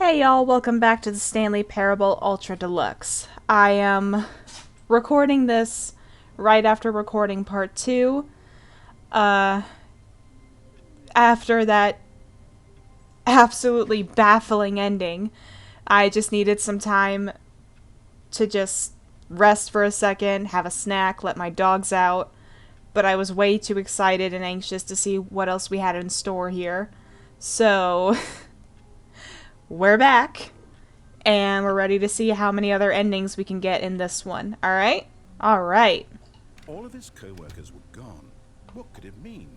Hey y'all, welcome back to the Stanley Parable Ultra Deluxe. I am recording this right after recording part 2. After that absolutely baffling ending, I just needed some time to just rest for a second, have a snack, let my dogs out. But I was way too excited and anxious to see what else we had in store here. So, we're back. And we're ready to see how many other endings we can get in this one. Alright? Alright. All of his co-workers were gone. What could it mean?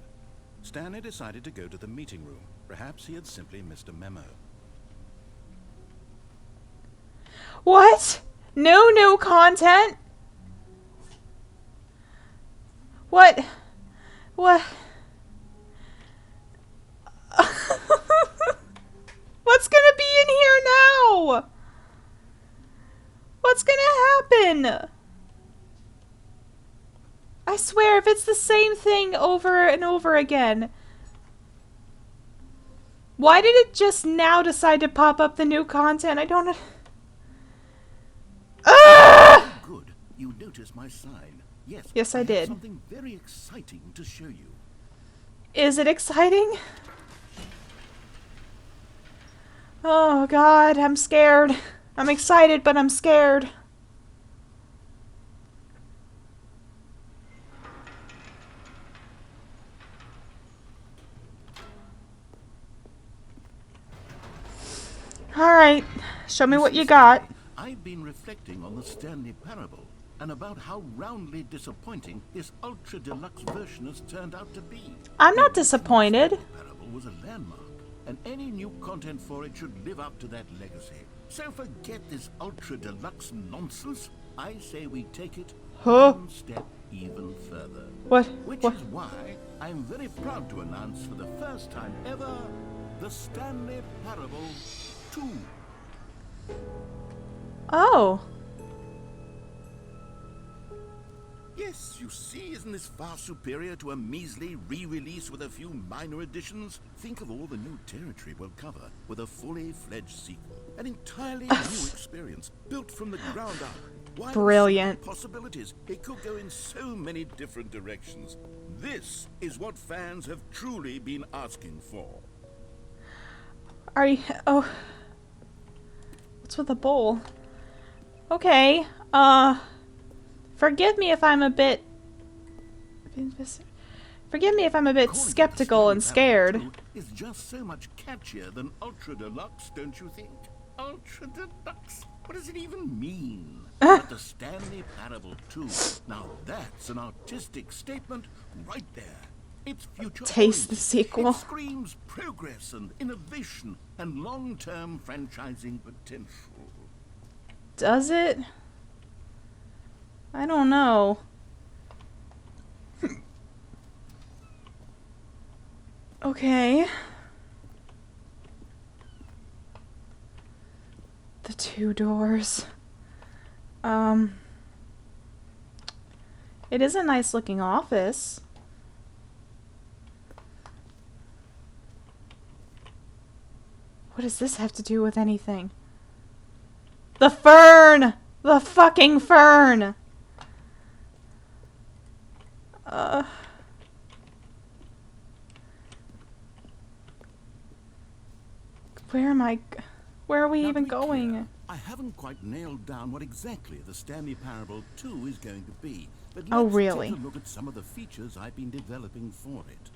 Stanley decided to go to the meeting room. Perhaps he had simply missed a memo. What? No new content? What? What? What's gonna be in here now? What's gonna happen? I swear, if it's the same thing over and over again. Why did it just now decide to pop up the new content? I don't know. Ah! Good. You noticed my sign. Yes, I did. Something very exciting to show you. Is it exciting? Oh god, I'm scared. I'm excited, but I'm scared. Alright, show me what you got. I've been reflecting on the Stanley Parable and about how roundly disappointing this ultra deluxe version has turned out to be. I'm not disappointed. The Stanley Parable was a landmark, and any new content for it should live up to that legacy. So forget this ultra deluxe nonsense. I say we take it one step even further. What? Which What? is why I'm very proud to announce for the first time ever the Stanley Parable 2. Oh. Yes, you see, isn't this far superior to a measly re-release with a few minor additions? Think of all the new territory we'll cover with a fully fledged sequel. An entirely new experience, built from the ground up. Wide Brilliant. possibilities. It could go in so many different directions. This is what fans have truly been asking for. Are you... Oh. What's with the bowl? Okay. Forgive me if I'm a bit... Forgive me if I'm a bit skeptical and scared. It's just so much catchier than Ultra Deluxe, don't you think? Ultra Deluxe? What does it even mean? But the Stanley Parable 2. Now that's an artistic statement right there. It's future. Taste the sequel. It screams progress and innovation and long-term franchising potential. Does it? I don't know. Okay. The 2 doors. It is a nice looking office. What does this have to do with anything? The fern! The fucking fern! Where are we Now, even to be going? clear, I haven't quite nailed down what exactly the Stanley Parable 2 is going to be. But Oh, let's really? take a look at some of the features I've been developing for it.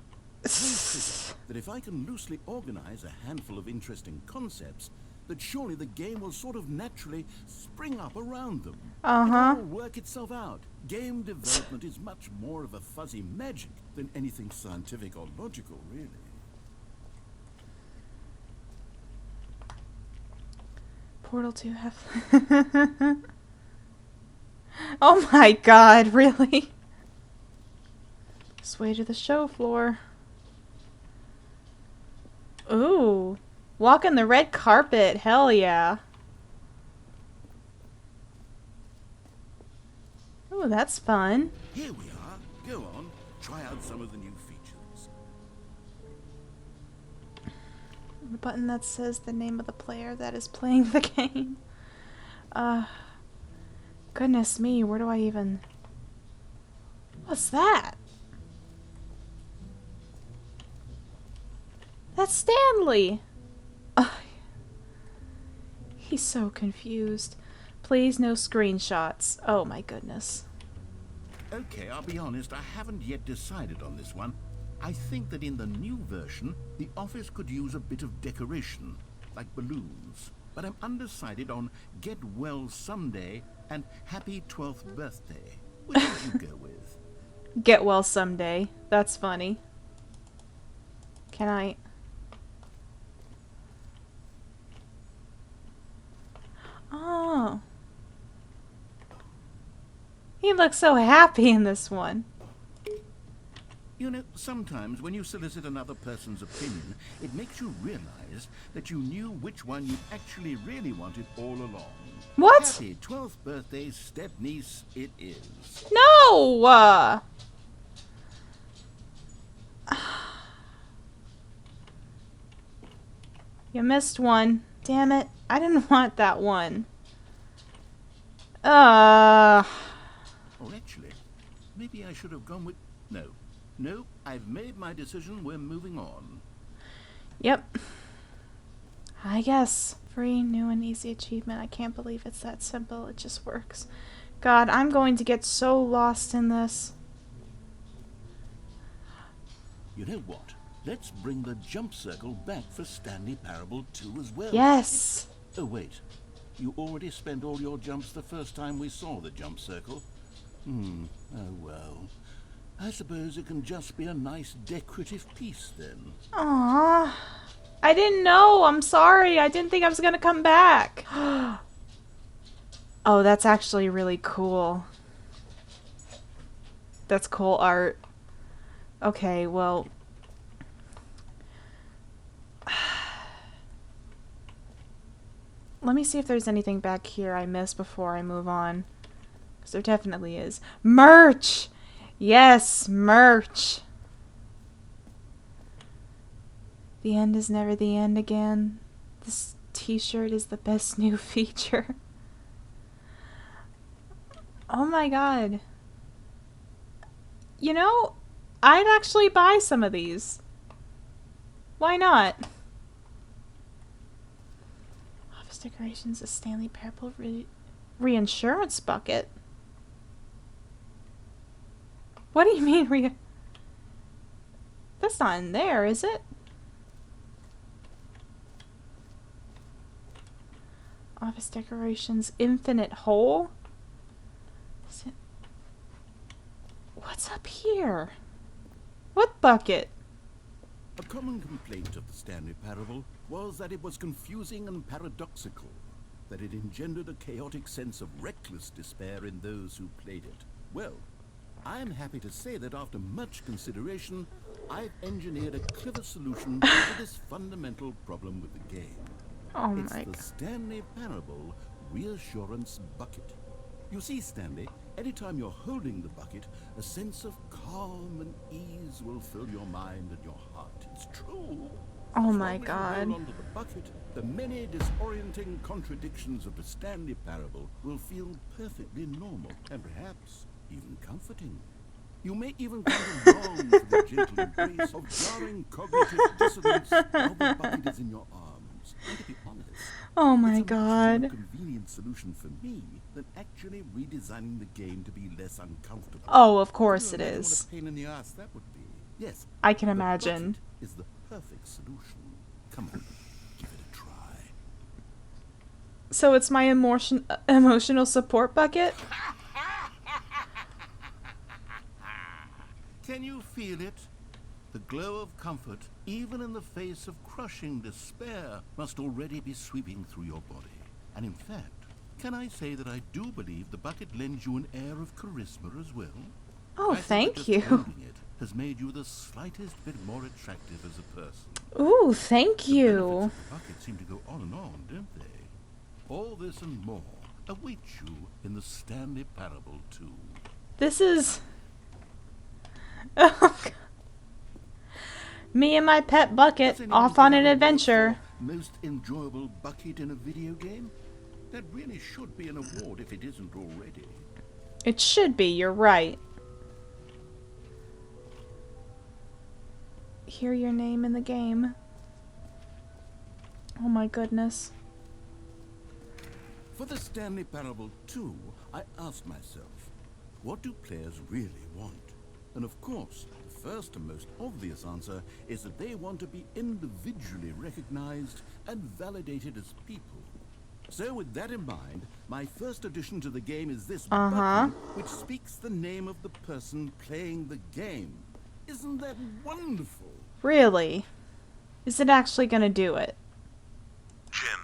I figure that if I can loosely organize a handful of interesting concepts, that surely the game will sort of naturally spring up around them. Uh-huh. It'll all work itself out. Game development is much more of a fuzzy magic than anything scientific or logical, really. Portal 2 have... Oh my god, really? Sway to the show floor. Ooh. Walking the red carpet, hell yeah. Ooh, that's fun. Here we are. Go on, try out some of the new features. The button that says the name of the player that is playing the game. Goodness me, where do I even... What's that? That's Stanley! He's so confused. Please, no screenshots. Oh my goodness. Okay, I'll be honest, I haven't yet decided on this one. I think that in the new version, the office could use a bit of decoration, like balloons. But I'm undecided on Get Well Someday and Happy 12th Birthday. Which would you go with? Get well someday. That's funny. Can I... Oh. He looks so happy in this one. You know, sometimes when you solicit another person's opinion, it makes you realize that you knew which one you actually really wanted all along. What? Happy 12th birthday, step-niece, it is. No! You missed one. Damn it. I didn't want that one. Oh, actually, maybe I should have gone with... No, I've made my decision. We're moving on. Yep. I guess. Free, new, and easy achievement. I can't believe it's that simple. It just works. God, I'm going to get so lost in this. You know what? Let's bring the jump circle back for Stanley Parable 2 as well. Yes! Oh, wait. You already spent all your jumps the first time we saw the jump circle? Oh well. I suppose it can just be a nice decorative piece then. Aww. I didn't know. I'm sorry. I didn't think I was going to come back. Oh, that's actually really cool. That's cool art. Okay, well... Let me see if there's anything back here I missed before I move on. Because there definitely is. Merch! Yes, merch! The end is never the end again. This t-shirt is the best new feature. Oh my god. You know, I'd actually buy some of these. Why not? Office decorations, a Stanley Parable reinsurance bucket. What do you mean That's not in there, is it? Office decorations, infinite hole? Is it... What's up here? What bucket? A common complaint of the Stanley Parable was that it was confusing and paradoxical, that it engendered a chaotic sense of reckless despair in those who played it. Well, I am happy to say that after much consideration, I've engineered a clever solution to this fundamental problem with the game. Oh my It's god. the Stanley Parable Reassurance Bucket. You see, Stanley, anytime you're holding the bucket, a sense of calm and ease will fill your mind and your heart. It's true. Oh As my long as you god. hold onto the bucket, the many disorienting contradictions of the Stanley Parable will feel perfectly normal and perhaps even comforting. You may even come to long for the gentle embrace of jarring cognitive dissonance while the bucket is in your arms. And to be honest, Oh my it's a much more god. convenient solution for me than actually redesigning the game to be less uncomfortable. Oh, of course Can it you imagine is. what a pain in the ass that would be? Yes, I can the imagine. bucket is the perfect solution. Come on, give it a try. So it's my emotional support bucket? Can you feel it? The glow of comfort, even in the face of crushing despair, must already be sweeping through your body. And in fact, can I say that I do believe the bucket lends you an air of charisma as well? Oh, I think that thank just you. holding it has made you the slightest bit more attractive as a person. Ooh, thank The benefits you. of the bucket seem to go on and on, don't they? All this and more await you in the Stanley Parable 2. This is... Oh, God. Me and my pet bucket Does anyone off on think an I would vote adventure. for most enjoyable bucket in a video game? That really should be an award if it isn't already. It should be, you're right. Hear your name in the game. Oh my goodness. For the Stanley Parable 2, I asked myself, what do players really want? And of course, the first and most obvious answer is that they want to be individually recognized and validated as people. So with that in mind, my first addition to the game is this button, which speaks the name of the person playing the game. Isn't that wonderful? Really? Is it actually gonna do it? Jim.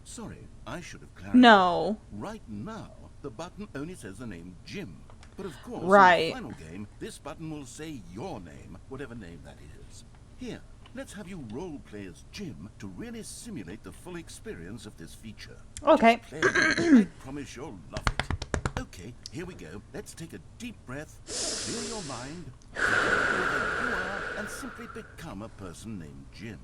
Sorry, I should have clarified. No. Right now, the button only says the name Jim. But of course, Right. in the final game, this button will say your name, whatever name that is. Here, let's have you role play as Jim to really simulate the full experience of this feature. Okay. Just play. I promise you'll love it. Okay, here we go. Let's take a deep breath, clear your mind, forget who you are, and simply become a person named Jim.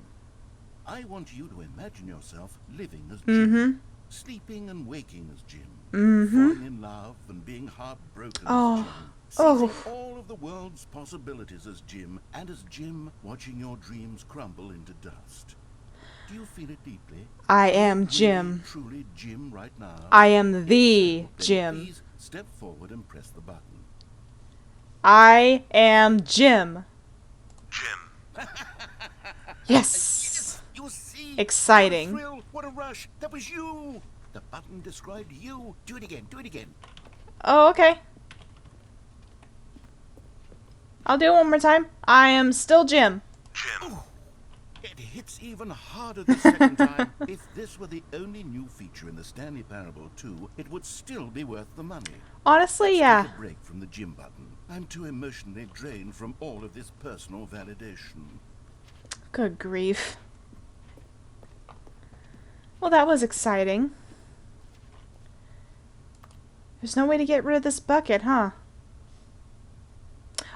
I want you to imagine yourself living as Jim, sleeping and waking as Jim, falling in love and being heartbroken as Jim, seizing all of the world's possibilities as Jim, and as Jim watching your dreams crumble into dust. Do you feel it deeply? I am Really, Jim. truly Jim right now? I am the Then Jim. Please step forward and press the button. I am Jim. Jim. Yes. You see? Exciting. What a thrill, what a rush. That was you. The button described you. Do it again, do it again. Oh, okay. I'll do it one more time. I am still Jim. Jim. It hits even harder the second time. If this were the only new feature in the Stanley Parable 2, it would still be worth the money. Honestly, yeah. Take a break from the Jim button. I'm too emotionally drained from all of this personal validation. Good grief. Well, that was exciting. There's no way to get rid of this bucket, huh?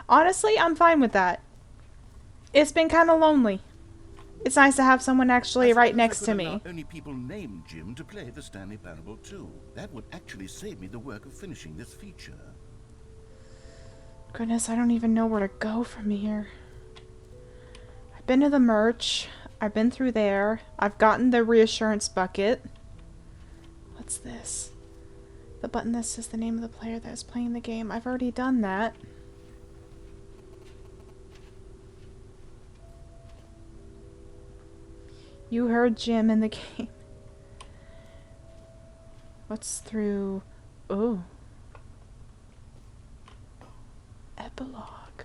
Honestly, I'm fine with that. It's been kind of lonely. It's nice to have someone actually right next to me. Allow only people named Jim to play the Stanley Parable 2. That would actually save me the work of finishing this feature. Goodness, I don't even know where to go from here. I've been to the merch. I've been through there. I've gotten the reassurance bucket. What's this? The button that says the name of the player that is playing the game. I've already done that. You heard Jim in the game. What's through... Oh. Epilogue.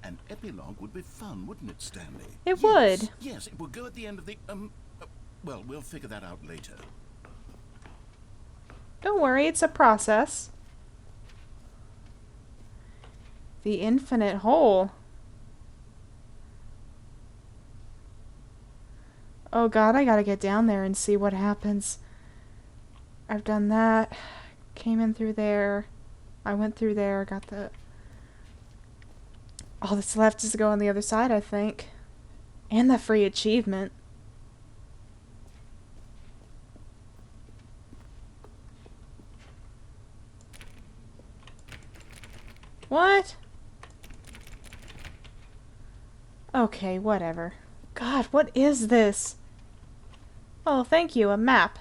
An epilogue would be fun, wouldn't it, Stanley? It would. Yes, it would go at the end of the, well, we'll figure that out later. Don't worry, it's a process. The infinite hole. Oh god, I gotta get down there and see what happens. I've done that. Came in through there. I went through there, got the... All that's left is to go on the other side, I think. And the free achievement. What? Okay, whatever. God, what is this? Oh, thank you, a map.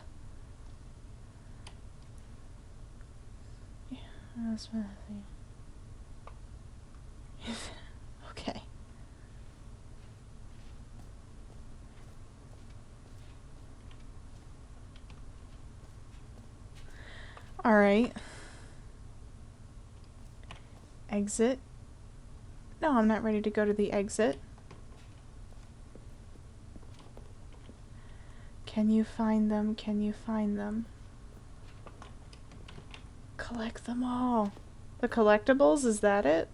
Yeah, that's what I think. Okay. Alright. Exit. No, I'm not ready to go to the exit. Can you find them? Can you find them? Collect them all. The collectibles, is that it?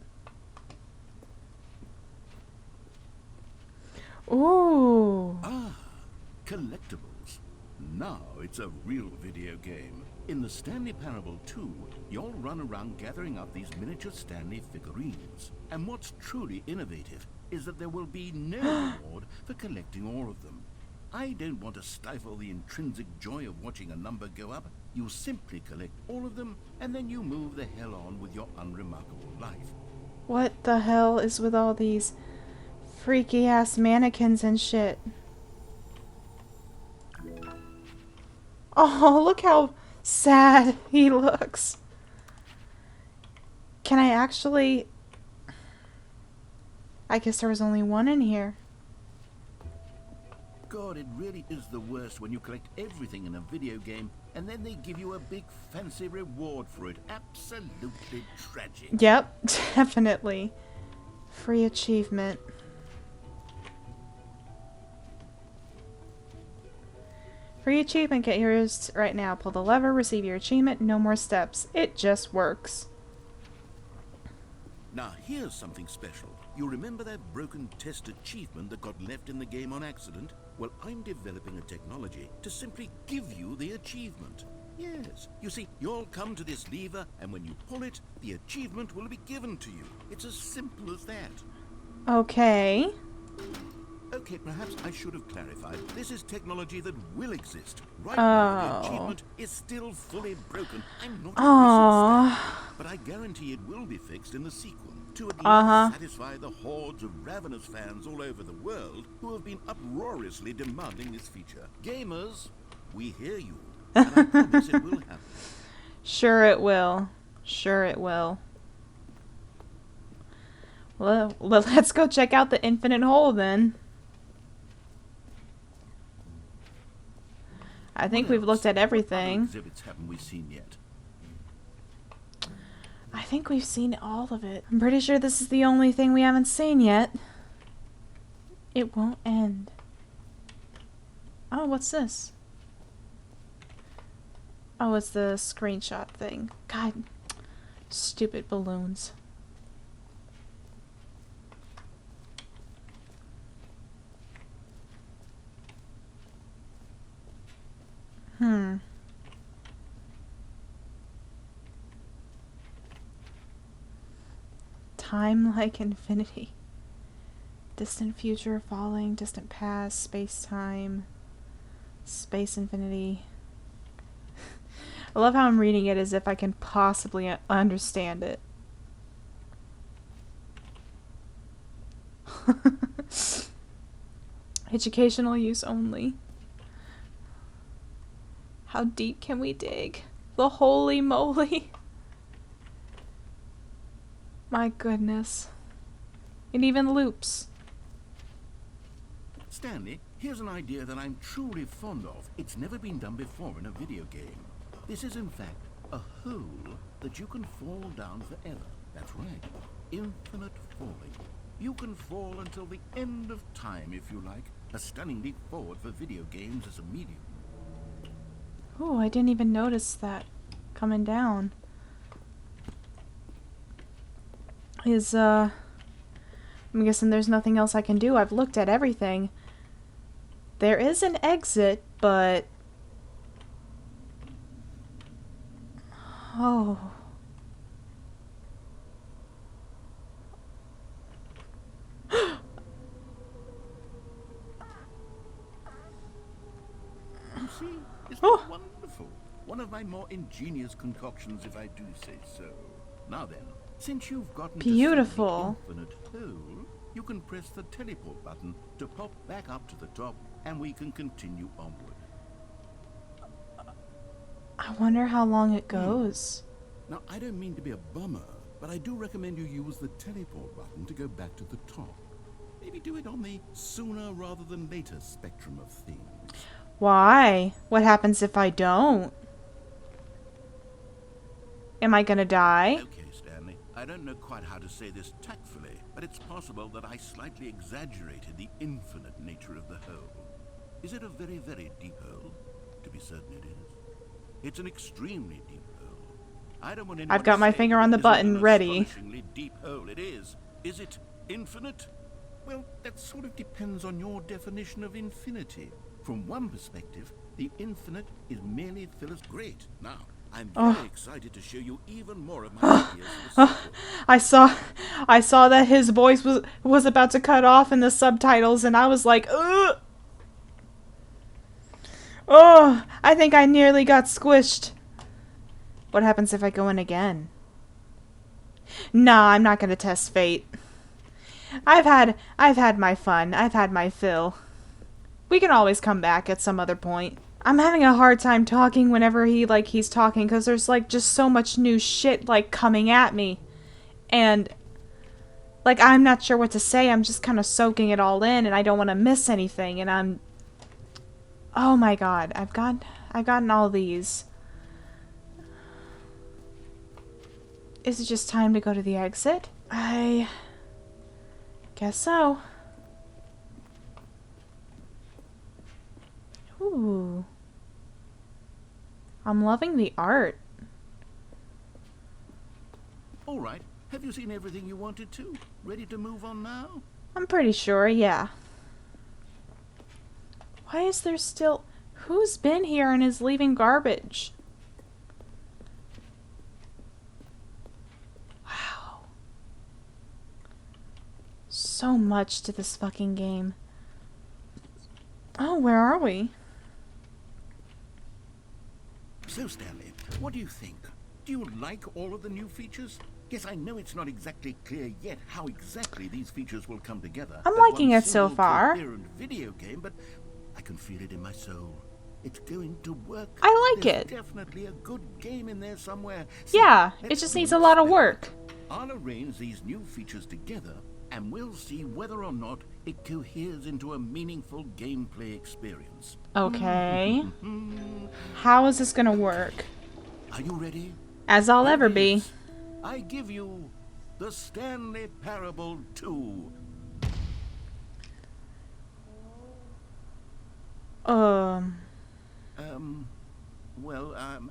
Ooh. Ah, collectibles. Now it's a real video game. In the Stanley Parable 2, you'll run around gathering up these miniature Stanley figurines. And what's truly innovative is that there will be no reward for collecting all of them. I don't want to stifle the intrinsic joy of watching a number go up. You simply collect all of them, and then you move the hell on with your unremarkable life. What the hell is with all these freaky ass mannequins and shit? Oh, look how sad he looks. Can I actually... I guess there was only one in here. God, it really is the worst when you collect everything in a video game and then they give you a big fancy reward for it. Absolutely tragic. Yep, definitely. Free achievement. Free achievement, get yours right now. Pull the lever, receive your achievement, no more steps. It just works. Now here's something special. You remember that broken test achievement that got left in the game on accident? Well, I'm developing a technology to simply give you the achievement. Yes. You see, you'll come to this lever, and when you pull it, the achievement will be given to you. It's as simple as that. Okay. Okay, perhaps I should have clarified. This is technology that will exist. Right now, the achievement is still fully broken. I'm not convinced it's that, but I guarantee it will be fixed in the sequel to at least satisfy the hordes of ravenous fans all over the world who have been uproariously demanding this feature. Gamers, we hear you, and I promise it will happen. Sure it will. Sure it will. Well, let's go check out the infinite hole then. I think we've looked at everything. What exhibits haven't we seen yet? I think we've seen all of it. I'm pretty sure this is the only thing we haven't seen yet. It won't end. Oh, what's this? Oh, it's the screenshot thing. God, stupid balloons. Time like infinity. Distant future, falling, distant past, space-time, space infinity. I love how I'm reading it as if I can possibly understand it. Educational use only. How deep can we dig? The holy moly. My goodness. It even loops. Stanley, here's an idea that I'm truly fond of. It's never been done before in a video game. This is in fact a hole that you can fall down forever. That's right. Infinite falling. You can fall until the end of time if you like. A stunning leap forward for video games as a medium. Oh, I didn't even notice that coming down. I'm guessing there's nothing else I can do. I've looked at everything. There is an exit, but... Oh. You see, isn't it wonderful? One of my more ingenious concoctions, if I do say so. Now then, since you've gotten beautiful to the infinite hole, you can press the teleport button to pop back up to the top, and we can continue onward. I wonder how long it goes. Now, I don't mean to be a bummer, but I do recommend you use the teleport button to go back to the top. Maybe do it on the sooner rather than later spectrum of things. Why? What happens if I don't? Am I gonna die? Okay, Stanley. I don't know quite how to say this tactfully, but it's possible that I slightly exaggerated the infinite nature of the hole. Is it a very, very deep hole? To be certain it is. It's an extremely deep hole. I don't want anyone I've got to my say finger that on it the isn't button, an ready. astonishingly deep hole. It is. Is it infinite? Well, that sort of depends on your definition of infinity. From one perspective, The infinite is merely Great. Now, I'm Oh. very excited to show you even more of my ideas for the sequel. I saw that his voice was about to cut off in the subtitles, and I was like, ugh. Oh, I think I nearly got squished. What happens if I go in again? Nah, I'm not gonna test fate. I've had my fun. I've had my fill. We can always come back at some other point. I'm having a hard time talking whenever he's talking, because there's like just so much new shit like coming at me. And like I'm not sure what to say. I'm just kind of soaking it all in, and I don't want to miss anything, and I'm oh my god, I've gotten all these. Is it just time to go to the exit? I guess so. Ooh. I'm loving the art. All right. Have you seen everything you wanted to? Ready to move on now? I'm pretty sure, yeah. Why is there still... Who's been here and is leaving garbage? Wow. So much to this fucking game. Oh, where are we? So, Stanley, what do you think? Do you like all of the new features? Yes, I know it's not exactly clear yet how exactly these features will come together. I'm as liking one it so single far. coherent video game, but I can feel it in my soul. It's going to work. I like There's it. definitely a good game in there somewhere. So Yeah, it let's just see needs a what's lot of there. work. I'll arrange these new features together, and we'll see whether or not it coheres into a meaningful gameplay experience. Okay. How is this gonna work? Are you ready? As I'll Here ever it be. is. I give you the Stanley Parable 2.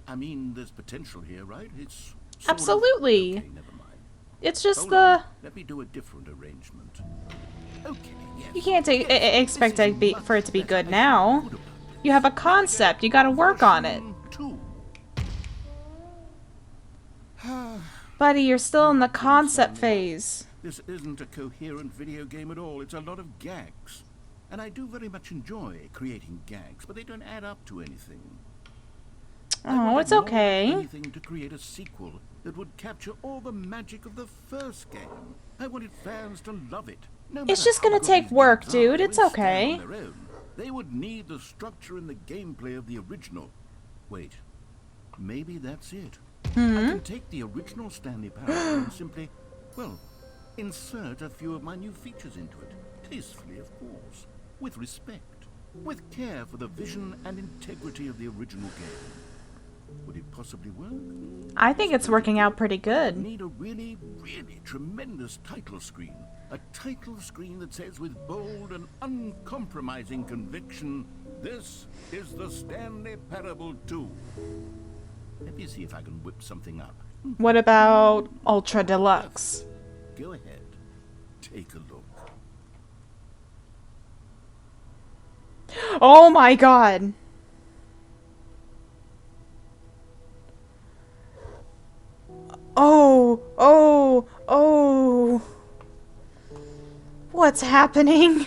I mean, there's potential here, right? It's sort of- Absolutely. Okay, never mind. It's just Hold the... on. Let me do a different arrangement. Okay, yes. You can't expect This is for it to be much good better. now. Good about You have a this. concept. You gotta work on it. Version 2. Buddy, you're still in the concept phase. This isn't a coherent video game at all. It's a lot of gags. And I do very much enjoy creating gags, but they don't add up to anything. I Oh, wanted it's more than okay. anything to create a sequel that would capture all the magic of the first game. I wanted fans to love it. No It's matter just how gonna good take these work, games dude. they It's wouldn't stand okay. on their own. They would need the structure and the gameplay of the original. Wait, maybe that's it. I can take the original Stanley Parable and simply, well, insert a few of my new features into it. Tastefully, of course. With respect. With care for the vision and integrity of the original game. Would it possibly work? I think it's working out pretty good. Need a really, really tremendous title screen. A title screen that says with bold and uncompromising conviction, this is the Stanley Parable 2. Let me see if I can whip something up. What about Ultra Deluxe? Go ahead. Take a look. Oh my god. Oh. What's happening?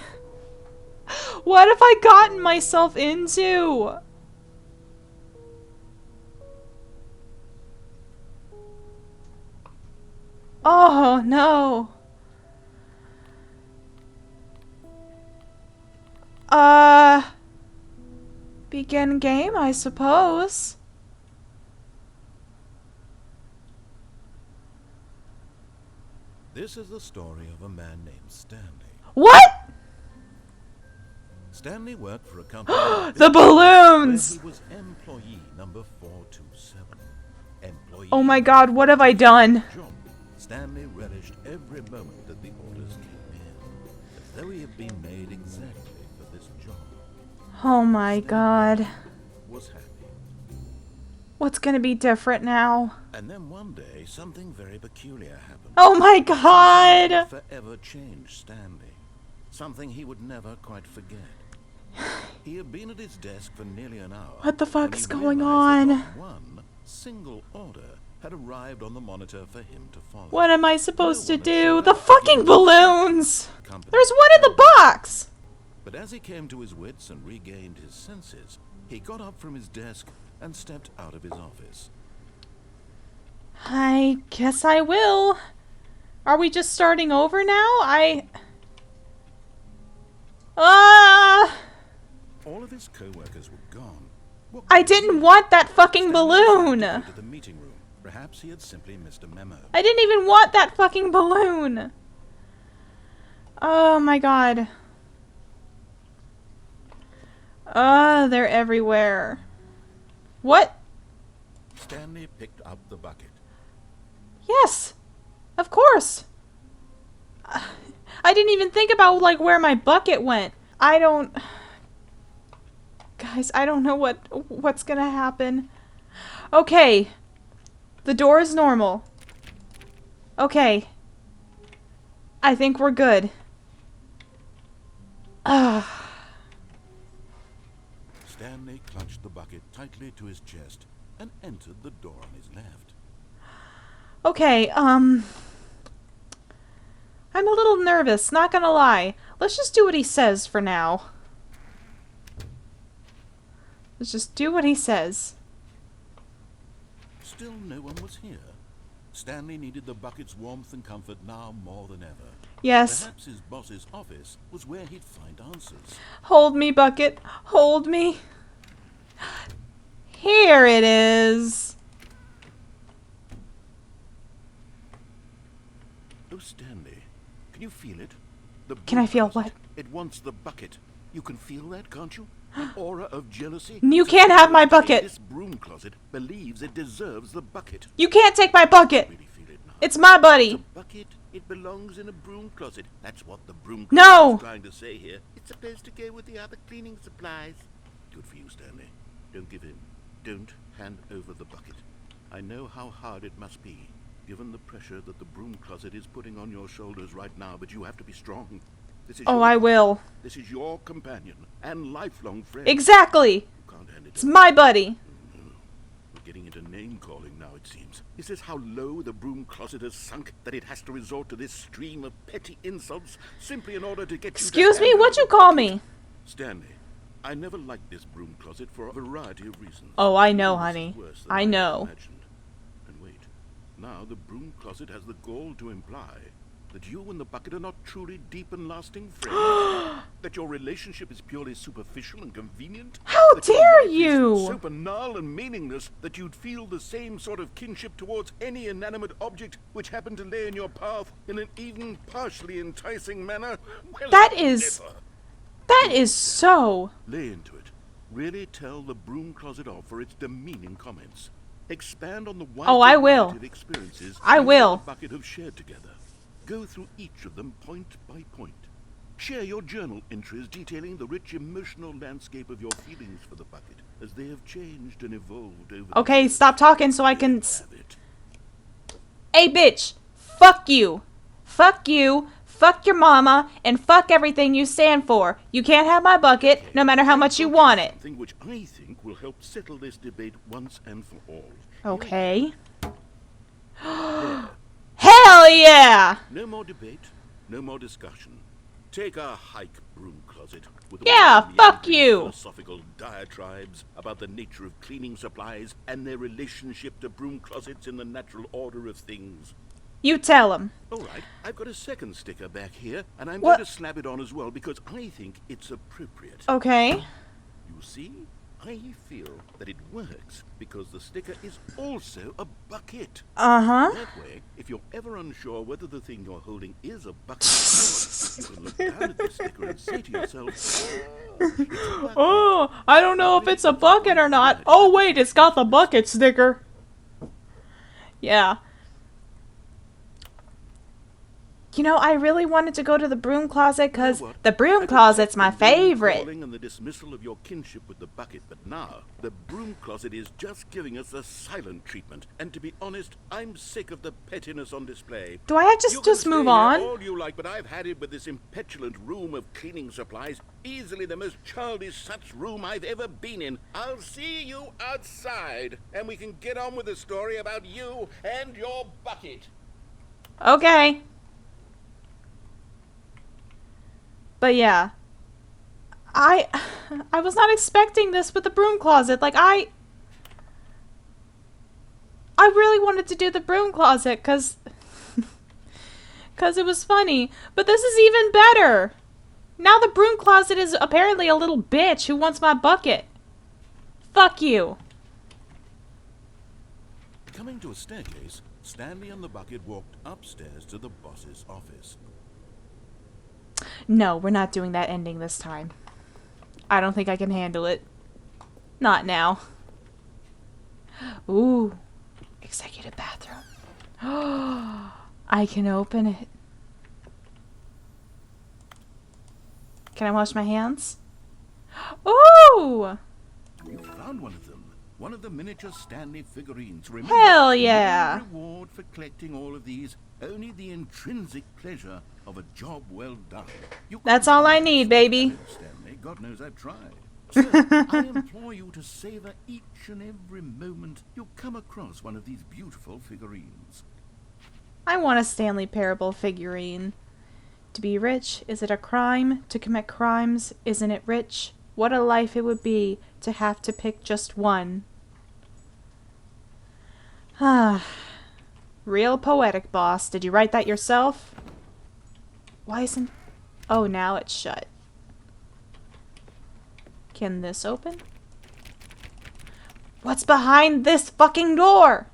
What have I gotten myself into? Oh no. Begin game, I suppose. This is the story of a man named Stanley. What? Stanley worked for a company The balloons! where he was employee number 427. Employee Oh my god, what have I done? job. Stanley relished every moment that the orders came in, as though he had been made exactly for this job. Oh my god. Was happy. What's gonna be different now? And then one day, something very peculiar happened. Oh my god! Forever changed Stanley. Something he would never quite forget. He had been at his desk for nearly an hour. What the when fuck's he going realized that on? not one single order had arrived on the monitor for him to follow. What am I supposed No to one had do? showed The up to give fucking him balloons! the company There's one in the had box! But as he came to his wits and regained his senses, he got up from his desk and stepped out of his office. I guess I will. Are we just starting over now? All of his co-workers were gone. What I could he didn't do? want that fucking Stanley balloon! decided to go to the meeting room. Perhaps he had simply missed a memo. I didn't even want that fucking balloon! Oh my god. They're everywhere. What? Stanley picked up the bucket. Yes! Of course! I didn't even think about, like, where my bucket went. Guys, I don't know what's gonna happen. Okay. The door is normal. Okay. I think we're good. Stanley clutched the bucket tightly to his chest and entered the door on his left. Okay, I'm a little nervous, not gonna lie. Let's just do what he says for now. Let's just do what he says. Still no one was here. Stanley needed the bucket's warmth and comfort now more than ever. Yes. Perhaps his boss's office was where he'd find answers. Hold me, bucket. Hold me. Here it is. Oh, Stanley, can you feel it? The Can I broom feel closet. what? It wants the bucket. You can feel that, can't you? An aura of jealousy. You can't have my bucket. This broom closet believes it deserves the bucket. You can't take my bucket. Really feel it now. It's my It's buddy. a bucket. It belongs in a broom closet. That's what the broom closet No. is trying to say here. It's supposed to go with the other cleaning supplies. Good for you, Stanley. Don't give in. Don't hand over the bucket. I know how hard it must be, given the pressure that the broom closet is putting on your shoulders right now, but you have to be strong. This is Oh, your I bucket. will. This is your companion and lifelong friend. Exactly. You can't hand it It's over. my buddy. We're getting into name-calling now, it seems. Is this how low the broom closet has sunk, that it has to resort to this stream of petty insults simply in order to get you to Excuse me, hand what over you the call bucket? me? Stanley, I never liked this broom closet for a variety of reasons. Oh, I know, This is honey. worse than I had know. imagined. And wait, now the broom closet has the gall to imply that you and the bucket are not truly deep and lasting friends. That your relationship is purely superficial and convenient. How that your dare life is you! so banal and meaningless that you'd feel the same sort of kinship towards any inanimate object which happened to lay in your path in an even partially enticing manner. Well, That is- never. That is so... Lay into it. Really tell the broom closet off for its demeaning comments. Expand on the wide Oh, I will. variety of experiences I you will. and the bucket have shared together. Go through each of them point by point. Share your journal entries detailing the rich emotional landscape of your feelings for the bucket as they have changed and evolved over the Okay, years. stop talking so I can... Have it. Hey, bitch! Fuck you! Fuck you! Fuck your mama! And fuck everything you stand for! You can't have my bucket, no matter how much you want it! Something which I think will help settle this debate once and for all. Okay. There. Hell yeah! No more debate, no more discussion. Take a hike, broom closet. With Yeah, all the fuck angry you. Philosophical diatribes about the nature of cleaning supplies and their relationship to broom closets in the natural order of things. You tell him. All right, I've got a second sticker back here, and I'm What? going to slap it on as well because I think it's appropriate. Okay. You see, I feel that it works because the sticker is also a bucket. Uh-huh. That way, if you're ever unsure whether the thing you're holding is a bucket or not, you can look down at the sticker and say to yourself, "Oh, it's a bucket." Oh, I don't know if it's a bucket or not. Oh, wait, it's got the bucket sticker. Yeah. You know, I really wanted to go to the broom closet because You know what? the broom I could closet's take my the broom favorite. calling and the dismissal of your kinship with the bucket, but now the broom closet is just giving us the silent treatment. And to be honest, I'm sick of the pettiness on display. Do I You can just stay move here on? all you like, but I've had it with this impetulant room of cleaning supplies. Easily the most childish such room I've ever been in. I'll see you outside, and we can get on with the story about you and your bucket. Okay. But yeah. I was not expecting this with the broom closet. Like, I really wanted to do the broom closet because it was funny. But this is even better. Now the broom closet is apparently a little bitch who wants my bucket. Fuck you. Coming to a staircase, Stanley and the bucket walked upstairs to the boss's office. No, we're not doing that ending this time. I don't think I can handle it. Not now. Ooh. Executive bathroom. I can open it. Can I wash my hands? Ooh! You found one of them. One of the miniature Stanley figurines. Remember, Hell yeah. no reward for collecting all of these. Only the intrinsic pleasure of a job well done. That's all I need, baby. Stanley, God knows I've tried. So, I implore you to savor each and every moment you come across one of these beautiful figurines. I want a Stanley Parable figurine. To be rich, is it a crime? To commit crimes, isn't it rich? What a life it would be to have to pick just one. Ah. Real poetic, boss. Did you write that yourself? Why isn't... Oh, now it's shut. Can this open? What's behind this fucking door?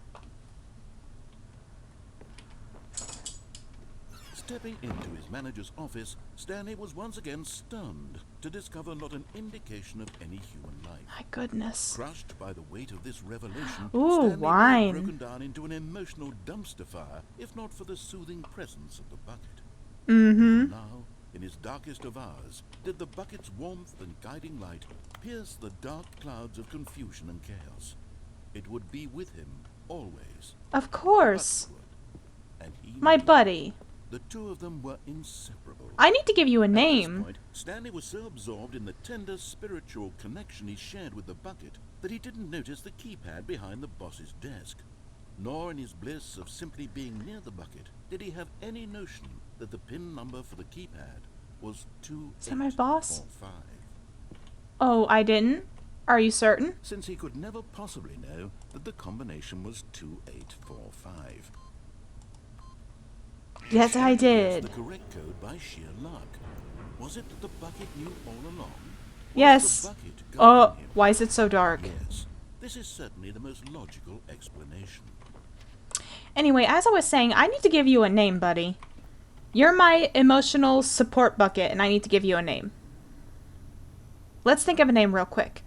Stepping into his manager's office, Stanley was once again stunned to discover not an indication of any human life. My goodness. Crushed by the weight of this revelation, Ooh, Stanley may wine. have broken down into an emotional dumpster fire, if not for the soothing presence of the bucket. Mm-hmm. Now, in his darkest of hours, did the bucket's warmth and guiding light pierce the dark clouds of confusion and chaos. It would be with him always. Of course. Bucket would. And he My knew it. buddy. The two of them were inseparable. I need to give you a At this name. point, Stanley was so absorbed in the tender spiritual connection he shared with the bucket that he didn't notice the keypad behind the boss's desk. Nor in his bliss of simply being near the bucket did he have any notion that the PIN number for the keypad was 2845. Is that my boss? Oh, I didn't? Are you certain? Since he could never possibly know that the combination was 2845. Yes, I Guessed did. the correct code by sheer luck. Was it that the bucket knew all along? Was Yes. the bucket guiding him? Why is it so dark? Yes, this is certainly the most logical explanation. Anyway, as I was saying, I need to give you a name, buddy. You're my emotional support bucket, and I need to give you a name. Let's think of a name real quick.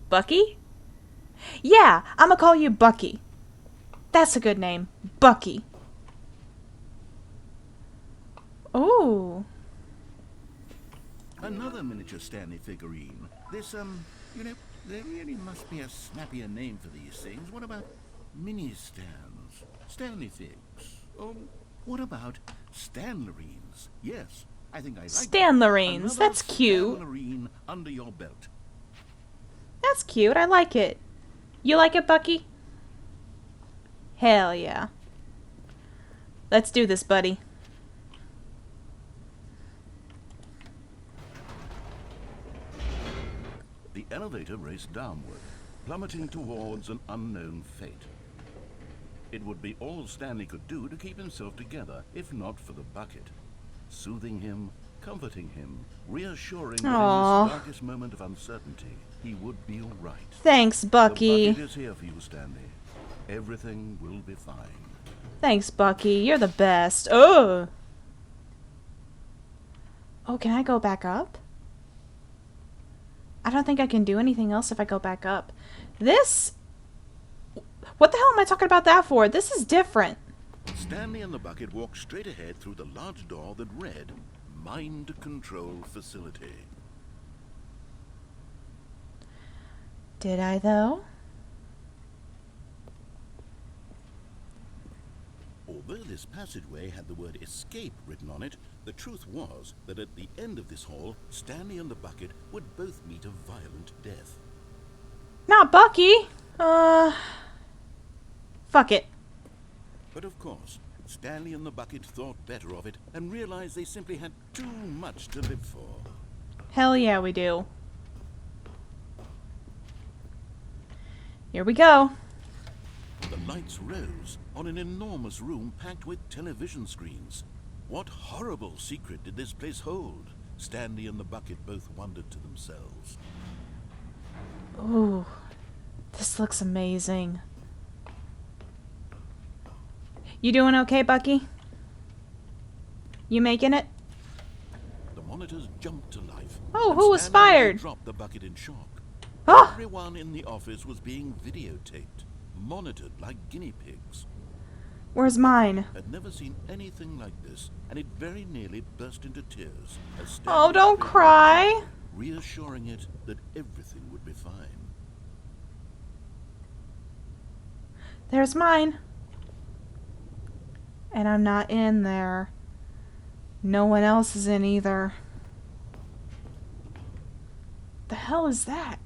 Bucky? Yeah, I'm gonna call you Bucky. That's a good name. Bucky. Ooh. Another miniature Stanley figurine. This, you know, there really must be a snappier name for these things. What about mini stands? Stanley figs? Or what about Stanlerines? Yes, I think I like that. Stanlerines. Another That's cute. Stanlerine under your belt. That's cute. I like it. You like it, Bucky? Hell yeah. Let's do this, buddy. The elevator raced downward, plummeting towards an unknown fate. It would be all Stanley could do to keep himself together, if not for the bucket. Soothing him, comforting him, reassuring that in Aww. his darkest moment of uncertainty, he would be all right. Thanks, The Bucky. bucket is here for you, Stanley. Everything will be fine. Thanks, Bucky. You're the best. Oh. Oh, can I go back up? I don't think I can do anything else if I go back up. This... What the hell am I talking about that for? This is different. Stanley and the bucket walked straight ahead through the large door that read, Mind Control Facility. Did I, though? Although this passageway had the word escape written on it, the truth was that at the end of this hall, Stanley and the bucket would both meet a violent death. Not Bucky. Fuck it. But of course, Stanley and the bucket thought better of it and realized they simply had too much to live for. Hell yeah, we do. Here we go. The lights rose on an enormous room packed with television screens. What horrible secret did this place hold? Stanley and the bucket both wondered to themselves. Ooh, this looks amazing. You doing okay, Bucky? You making it? The monitors jumped to life. Oh, and who was Stanley fired? dropped the bucket in shock. Oh! Everyone in the office was being videotaped, monitored like guinea pigs. Where's mine? Had never seen anything like this, and it very nearly burst into tears. As Stanley Oh, don't prayed, cry. reassuring it that everything would be fine. There's mine. And I'm not in there. No one else is in either. The hell is that?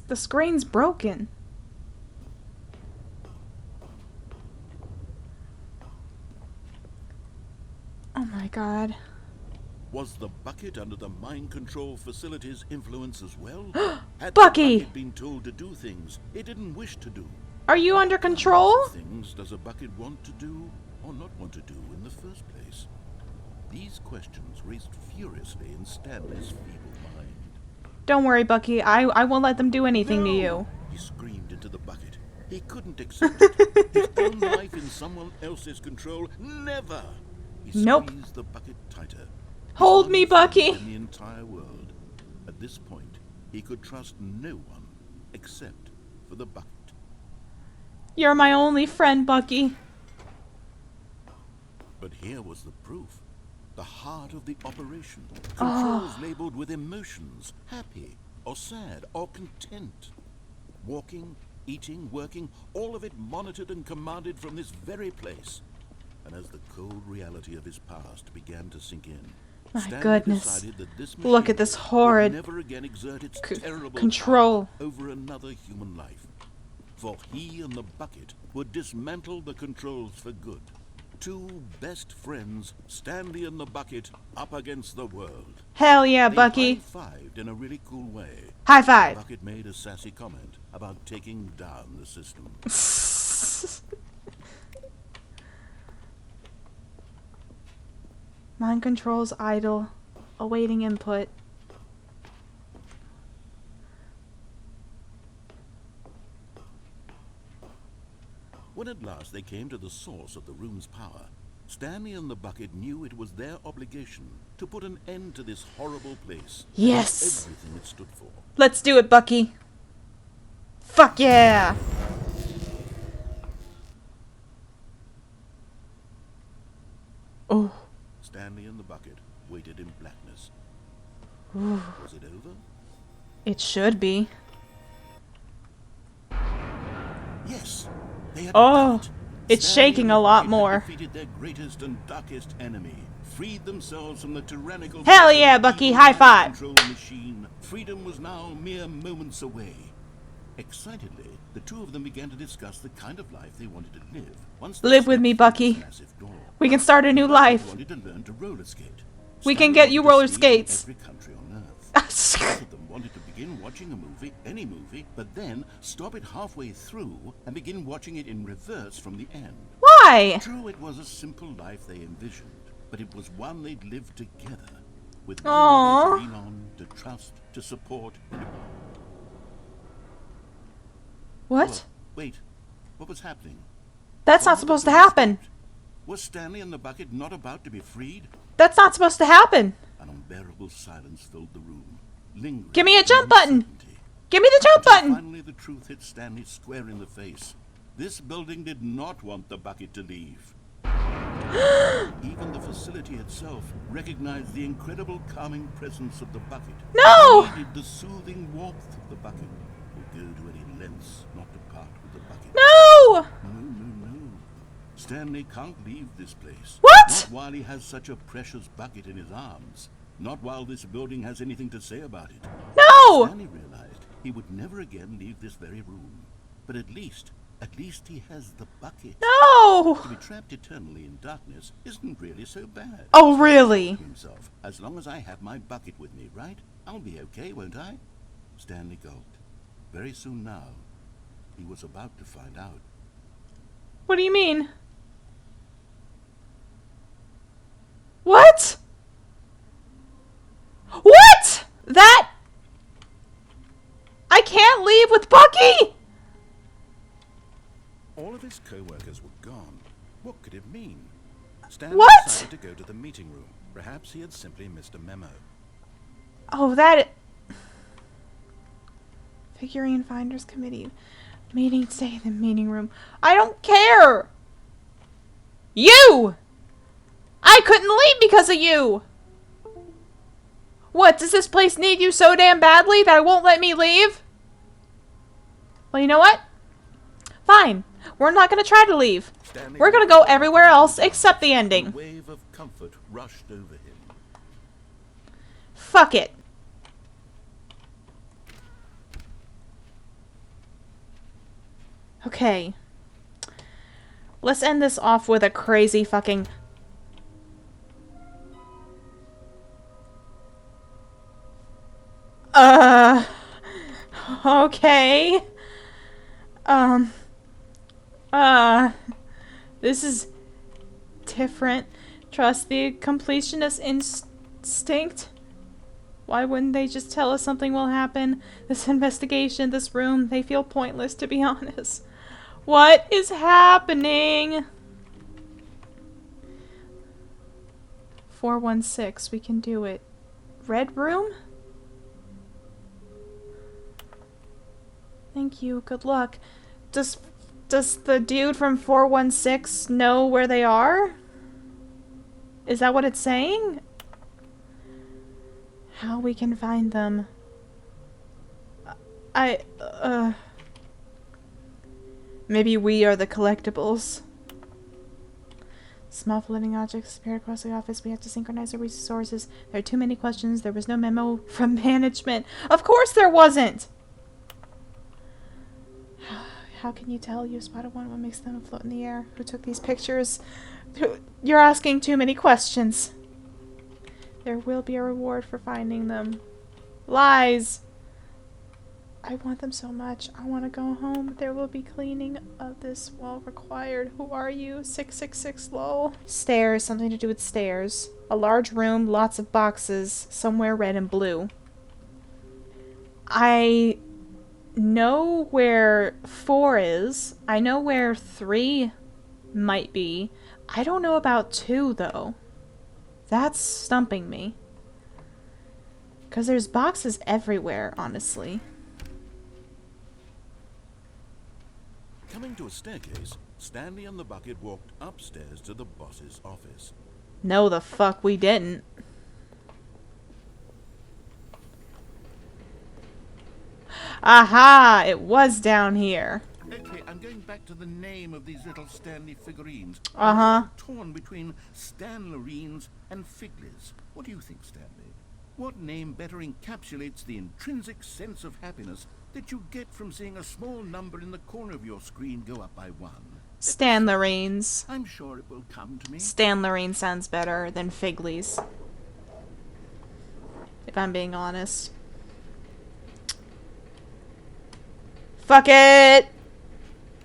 The screen's broken. Oh my god. Was the bucket under the mind control facility's influence as well? Had Bucky! the bucket been told to do things it didn't wish to do? Are you under control? What things does a bucket want to do or not want to do in the first place? These questions raced furiously in Stanley's feeble mind. Don't worry, Bucky. I won't let them do anything to you. He screamed into the bucket. He couldn't accept it. His own life in someone else's control. Never! He Nope. squeezed the bucket tighter. Hold His me, one friend Bucky. in the entire world. At this point, he could trust no one except for the bucket. You're my only friend, Bucky. But here was the proof. The heart of the operation. Controls labeled with emotions, happy or sad or content. Walking, eating, working, all of it monitored and commanded from this very place. And as the cold reality of his past began to sink in, My Stanley goodness. decided that this Look at machine this would horrid never again exert its terrible control. power over another human life. For he and the bucket would dismantle the controls for good. Two best friends, Stanley and the bucket, up against the world. Hell yeah, They Bucky. high-fived in a really cool way. High The five. bucket made a sassy comment about taking down the system. Mind controls idle. Awaiting input. When at last they came to the source of the room's power, Stanley and the bucket knew it was their obligation to put an end to this horrible place. Yes. Everything it stood for. Let's do it, Bucky. Fuck yeah. Oh. Stanley and the bucket waited in blackness. Ooh. Was it over? It should be. Yes. They had Oh, done it. it's Stanley shaking and a the lot bucket had more. defeated their greatest and darkest enemy. Freed themselves from the tyrannical Hell grip of yeah, the Bucky, evil high mind five. control machine. Freedom was now mere moments away. Excitedly, the two of them began to discuss the kind of life they wanted to live. Once they Live with me, stepped through Bucky. this massive door, We can start a new Bucky life. wanted to learn to roller skate. We can Stanley get you wanted to roller ski in skates. Every country on Earth. Both of them wanted to begin watching a movie, any movie, but then stop it halfway through and begin watching it in reverse from the end. Why? True, it was a simple life they envisioned, but it was one they'd lived together, with one Aww. another to lean on, to trust, to support. What? Wait, what was happening? That's not supposed to happen. Was Stanley and the bucket not about to be freed? That's not supposed to happen. An unbearable silence filled the room, lingering. Give me a in jump button. uncertainty. Give me the jump Until button. finally the truth hit Stanley square in the face. This building did not want the bucket to leave. Even the facility itself recognized the incredible calming presence of the bucket. No! It needed the soothing warmth of the bucket. Will go to any lengths not to part with the bucket. No! No. Stanley can't leave this place. What? Not while he has such a precious bucket in his arms. Not while this building has anything to say about it. No! Stanley realized he would never again leave this very room. But at least he has the bucket. No! To be trapped eternally in darkness isn't really so bad. Oh, really? To himself, as long as I have my bucket with me, right? I'll be okay, won't I? Stanley gulped. Very soon now, he was about to find out. What do you mean? What? What? That... I can't leave with Bucky! All of his co-workers were gone. What could it mean? Stanley What? decided to go to the meeting room. Perhaps he had simply missed a memo. Oh, that... Figurine Finders Committee. Meeting today in the meeting room. I don't care! You! I couldn't leave because of you! What, does this place need you so damn badly that it won't let me leave? Well, you know what? Fine. We're not gonna try to leave. Stanley We're gonna go everywhere else except the A ending. wave of comfort rushed over him. Fuck it. Okay. Let's end this off with a crazy fucking... Okay. This is different. Trust the completionist instinct. Why wouldn't they just tell us something will happen? This investigation, this room, they feel pointless, to be honest. What is happening? 416, we can do it. Red room? Thank you, good luck. Does the dude from 416 know where they are? Is that what it's saying? How we can find them. Maybe we are the collectibles. Small floating objects appear across the office. We have to synchronize our resources. There are too many questions. There was no memo from management. Of course there wasn't! How can you tell you spotted one? What makes them float in the air? Who took these pictures? You're asking too many questions. There will be a reward for finding them. Lies! I want them so much. I want to go home. There will be cleaning of this wall required. Who are you? 666 lol. Stairs. Something to do with stairs. A large room. Lots of boxes. Somewhere red and blue. I know where 4 is. I know where 3 might be. I don't know about 2 though. That's stumping me. Because there's boxes everywhere, honestly. Coming to a staircase, Stanley and the bucket walked upstairs to the boss's office. No, the fuck we didn't. Aha! It was down here. Okay, I'm going back to the name of these little Stanley figurines. Uh-huh. I'm torn between Stanlerines and Figlies. What do you think, Stanley? What name better encapsulates the intrinsic sense of happiness that you get from seeing a small number in the corner of your screen go up by 1? Stanlerines. I'm sure it will come to me. Stanlerine sounds better than Figlies. If I'm being honest. Fuck it!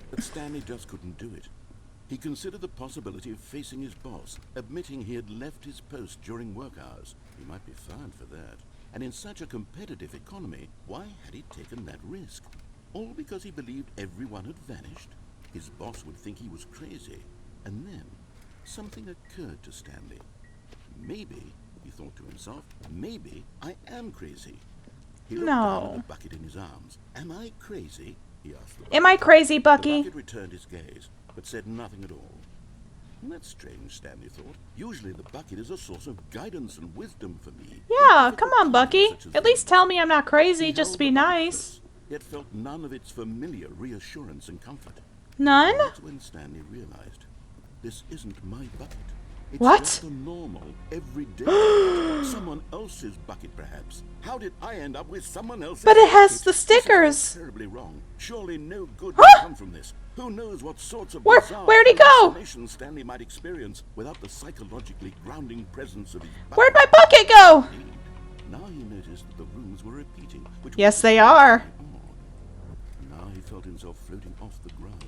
But Stanley just couldn't do it. He considered the possibility of facing his boss, admitting he had left his post during work hours. He might be fined for that. And in such a competitive economy, why had he taken that risk? All because he believed everyone had vanished? His boss would think he was crazy. And then, something occurred to Stanley. Maybe, he thought to himself, maybe I am crazy. He looked down at the bucket in his arms. Am I crazy? he asked the Am I crazy, The Bucky? bucket returned his gaze, but said nothing at all. That's strange, Stanley thought. Usually the bucket is a source of guidance and wisdom for me. Yeah, in come difficult on, Bucky. times such as At least these. tell me I'm not crazy, He just held be the bucket nice. close, yet felt none of its familiar reassurance and comfort. None? That's when Stanley realized, this isn't my bucket. It's What? just a normal, everyday bucket. Someone else's bucket, perhaps. How did I end up with someone else's But it has bucket? the This is stickers. terribly wrong. Surely no good will come from this. Who knows what sorts of bizarre Where'd he go? hallucinations Stanley might experience without the psychologically grounding presence of his bucket. Where'd my bucket go? Indeed. Now he noticed that the rooms were repeating, which Yes, was they are. odd. Now he felt himself floating off the ground.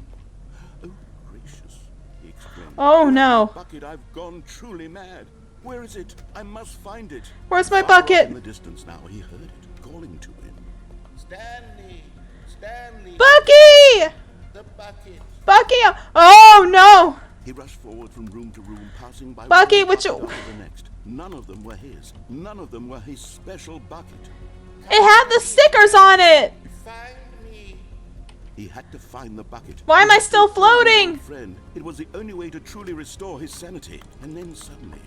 Oh, gracious, he exclaimed. Oh, "Where's no. my bucket? I've gone truly mad. Where is it? I must find it. Where's my Far off bucket? in the distance now, he heard it, calling to him. Stanley! Stanley! Bucky! The bucket! Bucky! Oh, no! He rushed forward from room to room, passing by Bucky, one which- bucket after the next. None of them were his. None of them were his special bucket. It had the stickers on it! Find me. He had to find the bucket. Why am I still floating? Friend, it was the only way to truly restore his sanity. And then suddenly,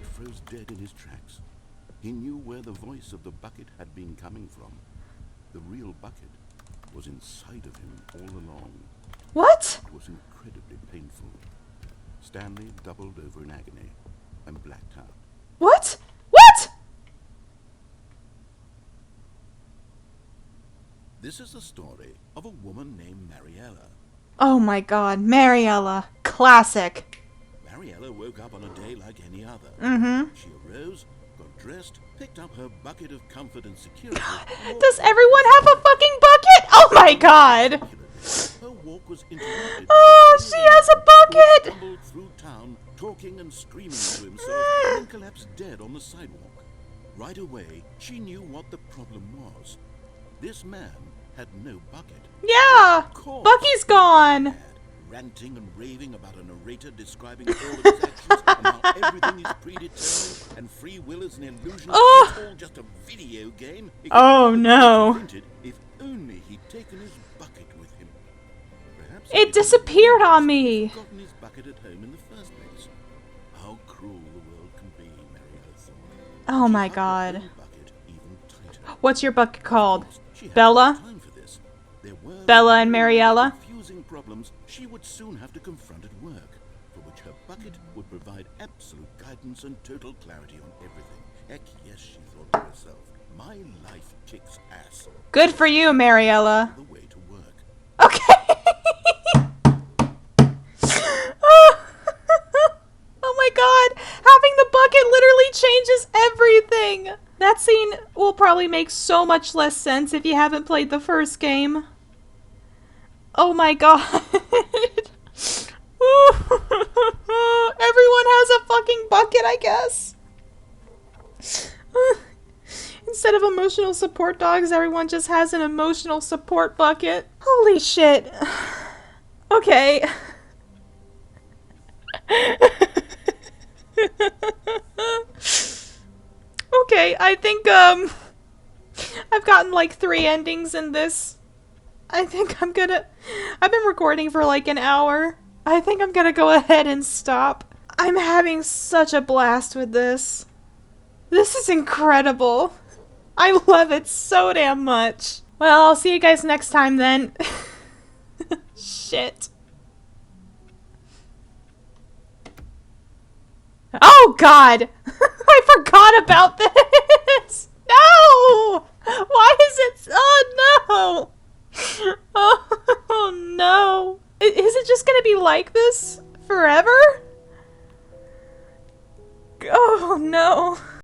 he froze dead in his tracks. He knew where the voice of the bucket had been coming from. The real bucket was inside of him all along. What? It was incredibly painful. Stanley doubled over in agony and blacked out. What? What? This is the story of a woman named Mariella. Oh my god, Mariella. Classic. Mariella woke up on a day like any other. Mm-hmm. She arose, got dressed, picked up her bucket of comfort and security. and Does walked everyone have a fucking bucket? Oh my god! Her walk was interrupted. Oh, by a she has a who bucket! stumbled through town, talking and screaming to himself, and then collapsed dead on the sidewalk. Right away, she knew what the problem was. This man had no bucket. Yeah! Of course, Bucky's gone! Mad, ranting and raving about a narrator describing all of his actions and how everything is predetermined and free will is an illusion. Oh. It's all just a video game. It could Oh, be no. prevented if only he'd taken his bucket with him. Perhaps It disappeared on me. He'd forgotten his bucket at home in the first place. How cruel the world can be, Mariella thought. Oh She my hugged her god. own bucket even tighter. What's your bucket called? She had Bella? no time for this. There were Bella and many Mariella? confusing problems she would soon have to confront at work, for which her bucket would provide absolute guidance and total clarity on everything. Heck yes, she thought to herself. My life kicks ass. Good for you, Mariella. The way to work. Okay. Oh my god. Having the bucket literally changes everything. That scene will probably make so much less sense if you haven't played the first game. Oh my god. Everyone has a fucking bucket, I guess. Instead of emotional support dogs, everyone just has an emotional support bucket. Holy shit. Okay. Okay, I think, I've gotten like 3 endings in this. I think I've been recording for like an hour. I think I'm gonna go ahead and stop. I'm having such a blast with this. This is incredible. I love it so damn much. Well, I'll see you guys next time then. Shit. Oh god! I forgot about this! No! Why is it... Oh no! Oh no. Is it just gonna be like this forever? Oh no.